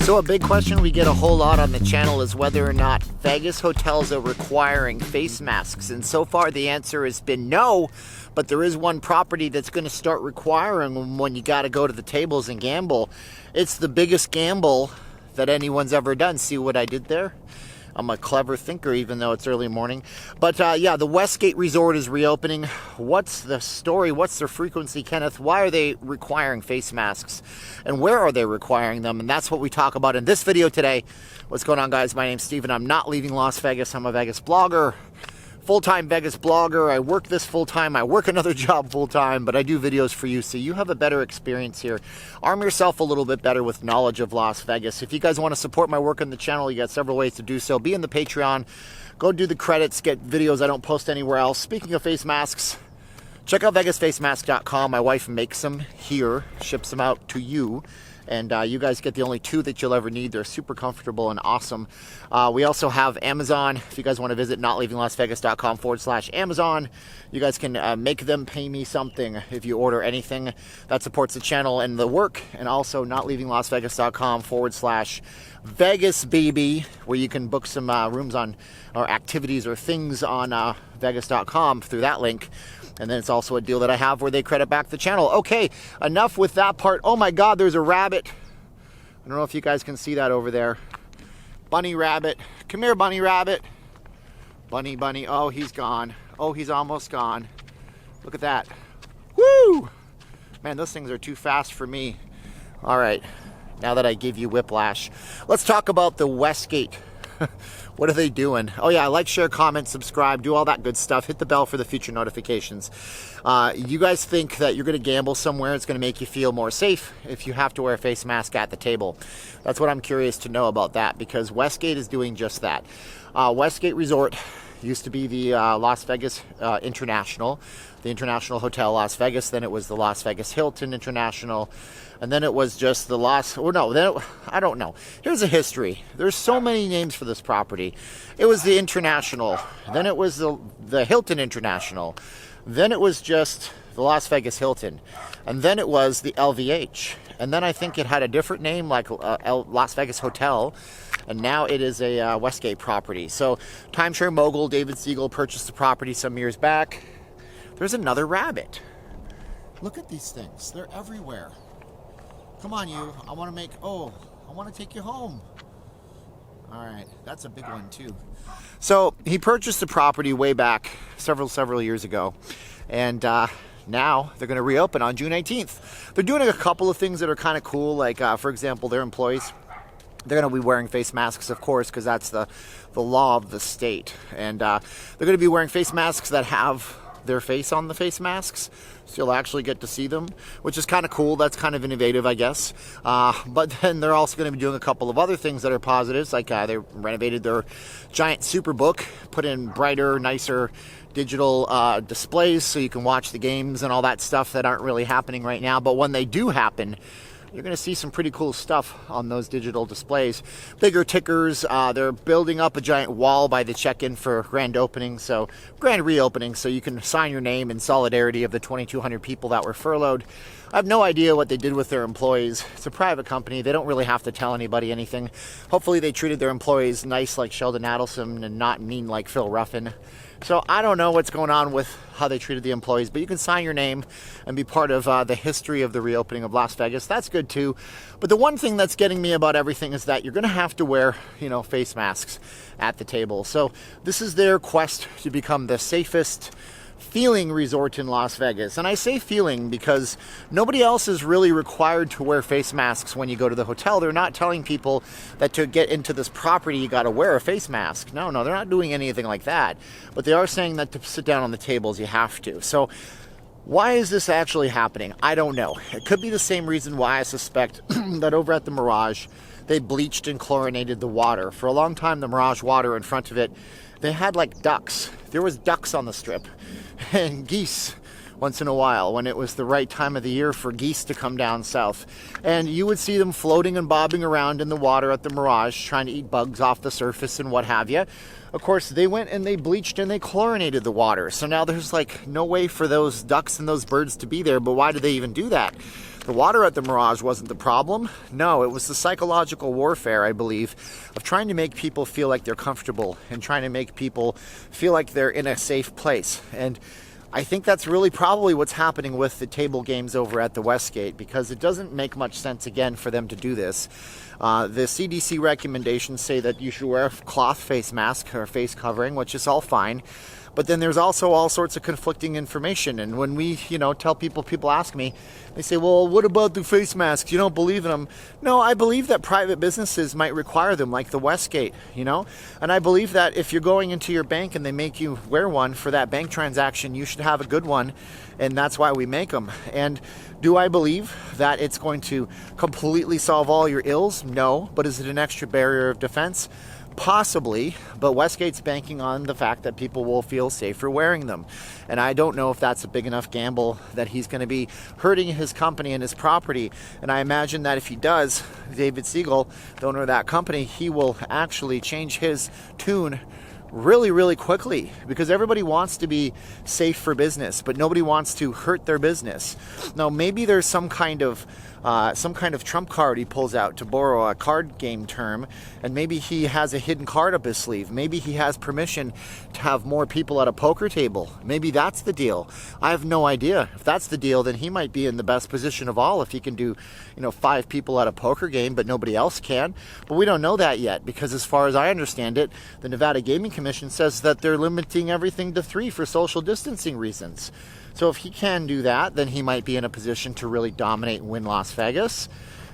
So a big question we get a whole lot on the channel is whether or not Vegas hotels are requiring face masks. And so far the answer has been no, but there is one property that's going to start requiring them when you got to go to the tables and gamble. It's the biggest gamble that anyone's ever done. See what I did there? I'm a clever thinker, even though it's early morning. But yeah, the Westgate Resort is reopening. What's the story? What's their frequency, Kenneth? Why are they requiring face masks? And where are they requiring them? And that's what we talk about in this video today. What's going on, guys? My name's Steven. I'm not leaving Las Vegas. I'm a Vegas blogger. Full-time Vegas blogger. I work this full-time. I work another job full-time, but I do videos for you so you have a better experience here. Arm yourself a little bit better with knowledge of Las Vegas. If you guys want to support my work on the channel, you got several ways to do so. Be in the Patreon. Go do the credits. Get videos I don't post anywhere else. Speaking of face masks, check out vegasfacemask.com. My wife makes them here, ships them out to you. And you guys get the only two that you'll ever need. They're super comfortable and awesome. We also have Amazon. If you guys want to visit notleavinglasvegas.com/Amazon, you guys can make them pay me something if you order anything that supports the channel and the work. And also notleavinglasvegas.com/VegasBaby, where you can book some rooms on or activities or things on vegas.com through that link. And then it's also a deal that I have where they credit back the channel. Okay, enough with that part. Oh my God, there's a rabbit. I don't know if you guys can see that over there. Bunny rabbit. Come here, bunny rabbit. Bunny, bunny. Oh, he's gone. Oh, he's almost gone. Look at that. Woo! Man, those things are too fast for me. All right, now that I gave you whiplash, let's talk about the Westgate. What are they doing? Oh yeah, like, share, comment, subscribe, do all that good stuff. Hit the bell for the future notifications. You guys think that you're going to gamble somewhere, it's going to make you feel more safe if you have to wear a face mask at the table. That's what I'm curious to know about that, because Westgate is doing just that. Westgate Resort used to be the Las Vegas International, the International Hotel Las Vegas. Then it was the Las Vegas Hilton International. And then it was just the I don't know. Here's a history. There's so many names for this property. It was the International. Then it was the Hilton International. Then it was just the Las Vegas Hilton. And then it was the LVH. And then I think it had a different name, like Las Vegas Hotel. And now it is a Westgate property. So timeshare mogul David Siegel purchased the property some years back. There's another rabbit. Look at these things. They're everywhere. Come on, you. I want to take you home. All right. That's a big one, too. So he purchased the property way back several years ago. And now they're going to reopen on June 18th. They're doing a couple of things that are kind of cool. Like, for example, their employees, they're going to be wearing face masks, of course, because that's the law of the state. And they're going to be wearing face masks that have their face on the face masks, so you'll actually get to see them, which is kind of cool. That's kind of innovative, I guess. But then they're also going to be doing a couple of other things that are positives, like they renovated their giant Superbook, put in brighter, nicer digital displays so you can watch the games and all that stuff that aren't really happening right now. But when they do happen, you're going to see some pretty cool stuff on those digital displays. Bigger tickers. They're building up a giant wall by the check-in for grand reopening, so you can sign your name in solidarity of the 2,200 people that were furloughed. I have no idea what they did with their employees. It's a private company. They don't really have to tell anybody anything. Hopefully they treated their employees nice like Sheldon Adelson and not mean like Phil Ruffin. So I don't know what's going on with how they treated the employees, but you can sign your name and be part of the history of the reopening of Las Vegas. That's good too. But the one thing that's getting me about everything is that you're going to have to wear, face masks at the table. So this is their quest to become the safest feeling resort in Las Vegas. And I say feeling because nobody else is really required to wear face masks when you go to the hotel. They're not telling people that to get into this property you got to wear a face mask. No, they're not doing anything like that. But they are saying that to sit down on the tables you have to. So why is this actually happening? I don't know. It could be the same reason why I suspect that over at the Mirage they bleached and chlorinated the water. For a long time, the Mirage water in front of it, they had like ducks. There was ducks on the strip and geese once in a while when it was the right time of the year for geese to come down south. And you would see them floating and bobbing around in the water at the Mirage, trying to eat bugs off the surface and what have you. Of course, they went and they bleached and they chlorinated the water. So now there's like no way for those ducks and those birds to be there. But why do they even do that? The water at the Mirage wasn't the problem. No, it was the psychological warfare, I believe, of trying to make people feel like they're comfortable and trying to make people feel like they're in a safe place. And I think that's really probably what's happening with the table games over at the Westgate, because it doesn't make much sense, again, for them to do this. The CDC recommendations say that you should wear a cloth face mask or face covering, which is all fine. But then there's also all sorts of conflicting information. And when we, tell people ask me, they say, well, what about the face masks? You don't believe in them. No, I believe that private businesses might require them, like the Westgate, And I believe that if you're going into your bank and they make you wear one for that bank transaction, you should have a good one. And that's why we make them. And do I believe that it's going to completely solve all your ills? No. But is it an extra barrier of defense? Possibly, but Westgate's banking on the fact that people will feel safer wearing them. And I don't know if that's a big enough gamble that he's going to be hurting his company and his property. And I imagine that if he does, David Siegel, the owner of that company, he will actually change his tune really, really quickly, because everybody wants to be safe for business, but nobody wants to hurt their business. Now, maybe there's some kind of trump card he pulls out, to borrow a card game term, and maybe he has a hidden card up his sleeve. Maybe he has permission to have more people at a poker table. Maybe that's the deal. I have no idea. If that's the deal, then he might be in the best position of all if he can do, 5 people at a poker game, but nobody else can. But we don't know that yet, because as far as I understand it, the Nevada Gaming Commission says that they're limiting everything to 3 for social distancing reasons. So if he can do that, then he might be in a position to really dominate and win Las Vegas.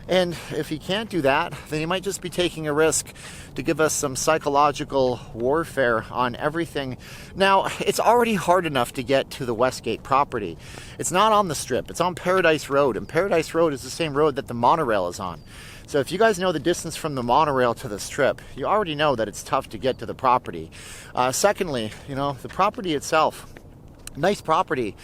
And if he can't do that, then he might just be taking a risk to give us some psychological warfare on everything. Now, it's already hard enough to get to the Westgate property. It's not on the Strip. It's on Paradise Road. And Paradise Road is the same road that the monorail is on. So if you guys know the distance from the monorail to the Strip, you already know that it's tough to get to the property. Secondly, the property itself, nice property.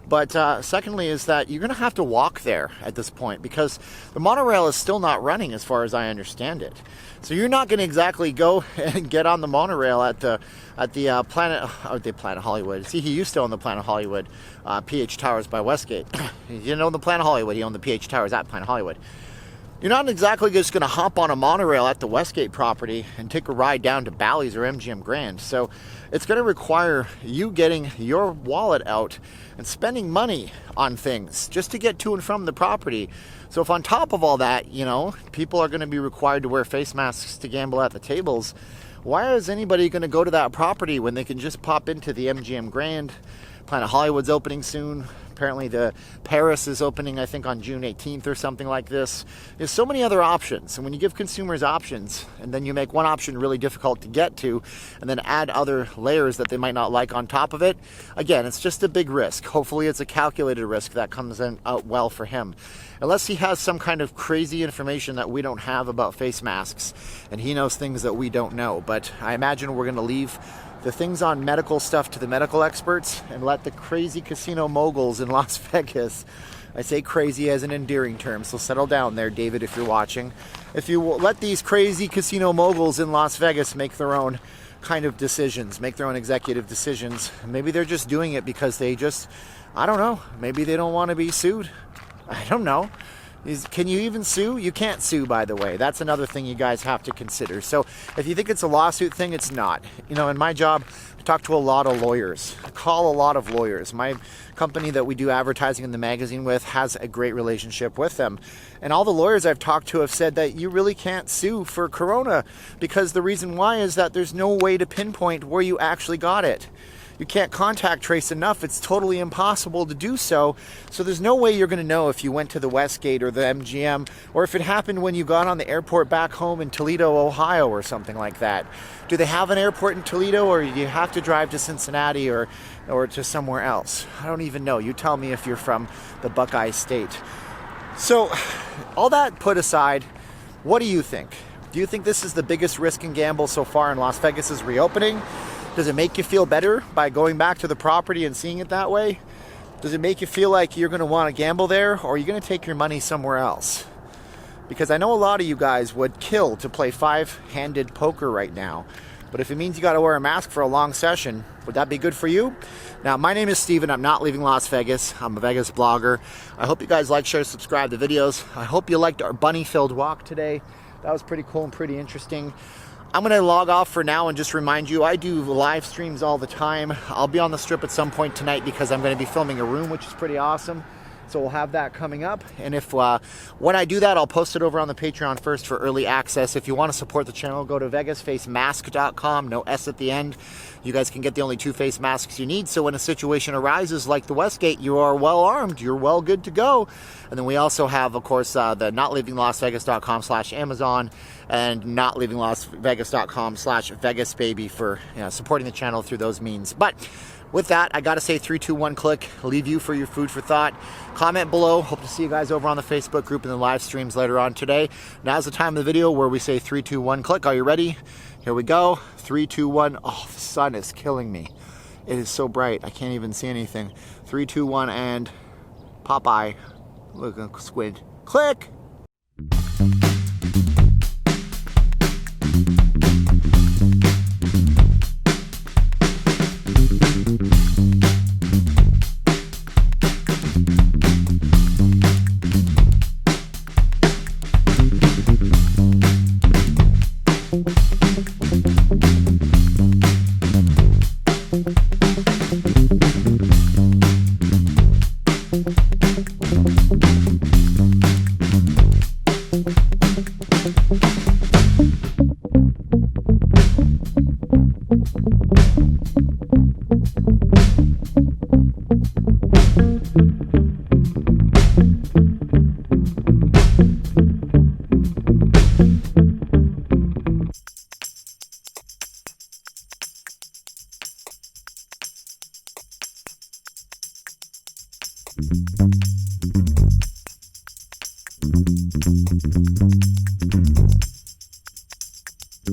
But secondly is that you're going to have to walk there at this point, because the monorail is still not running as far as I understand it. So you're not going to exactly go and get on the monorail at the Planet Hollywood. See, he used to own the Planet Hollywood PH Towers by Westgate. He didn't own the Planet Hollywood. He owned the PH Towers at Planet Hollywood. You're not exactly just going to hop on a monorail at the Westgate property and take a ride down to Bally's or MGM Grand. So it's going to require you getting your wallet out and spending money on things just to get to and from the property. So if on top of all that, people are going to be required to wear face masks to gamble at the tables, why is anybody going to go to that property when they can just pop into the MGM Grand? Planet Hollywood's opening soon. Apparently the Paris is opening, I think, on June 18th or something like this. There's so many other options. And when you give consumers options, and then you make one option really difficult to get to, and then add other layers that they might not like on top of it, again, it's just a big risk. Hopefully it's a calculated risk that comes out well for him. Unless he has some kind of crazy information that we don't have about face masks, and he knows things that we don't know. But I imagine we're going to leave the things on medical stuff to the medical experts and let the crazy casino moguls in Las Vegas, I say crazy as an endearing term, so settle down there, David, if you're watching. If you let these crazy casino moguls in Las Vegas make their own kind of decisions, make their own executive decisions, maybe they're just doing it because they just, I don't know, maybe they don't want to be sued. I don't know. Can you even sue? You can't sue, by the way. That's another thing you guys have to consider. So if you think it's a lawsuit thing, it's not. In my job, I talk to a lot of lawyers. I call a lot of lawyers. My company that we do advertising in the magazine with has a great relationship with them. And all the lawyers I've talked to have said that you really can't sue for corona, because the reason why is that there's no way to pinpoint where you actually got it. You can't contact trace enough. It's totally impossible to do so. So there's no way you're going to know if you went to the Westgate or the MGM, or if it happened when you got on the airport back home in Toledo, Ohio, or something like that. Do they have an airport in Toledo, or do you have to drive to Cincinnati or to somewhere else? I don't even know. You tell me if you're from the Buckeye State. So all that put aside, what do you think? Do you think this is the biggest risk and gamble so far in Las Vegas's reopening? Does it make you feel better by going back to the property and seeing it that way? Does it make you feel like you're going to want to gamble there, or are you going to take your money somewhere else? Because I know a lot of you guys would kill to play 5-handed poker right now. But if it means you got to wear a mask for a long session, would that be good for you? Now, my name is Steven. I'm not leaving Las Vegas. I'm a Vegas blogger. I hope you guys like, share, subscribe to videos. I hope you liked our bunny-filled walk today. That was pretty cool and pretty interesting. I'm going to log off for now and just remind you, I do live streams all the time. I'll be on the Strip at some point tonight because I'm going to be filming a room, which is pretty awesome. So we'll have that coming up. And if when I do that, I'll post it over on the Patreon first for early access. If you want to support the channel, go to vegasfacemask.com, no S at the end. You guys can get the only 2 face masks you need. So when a situation arises like the Westgate, you are well armed. You're well good to go. And then we also have, of course, the notleavinglasvegas.com/Amazon and notleavinglasvegas.com/VegasBaby for supporting the channel through those means. But with that, I got to say 3, 2, 1, click. Leave you for your food for thought. Comment below. Hope to see you guys over on the Facebook group and the live streams later on today. Now's the time of the video where we say 3, 2, 1, click. Are you ready? Here we go. 3, 2, 1. Oh, the sun is killing me. It is so bright. I can't even see anything. 3, 2, 1, and Popeye. Look, a squid. Click!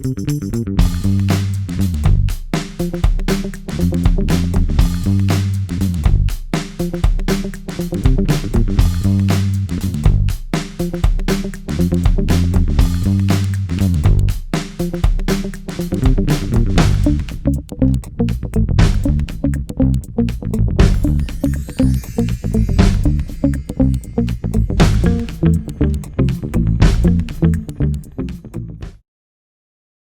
Thank you.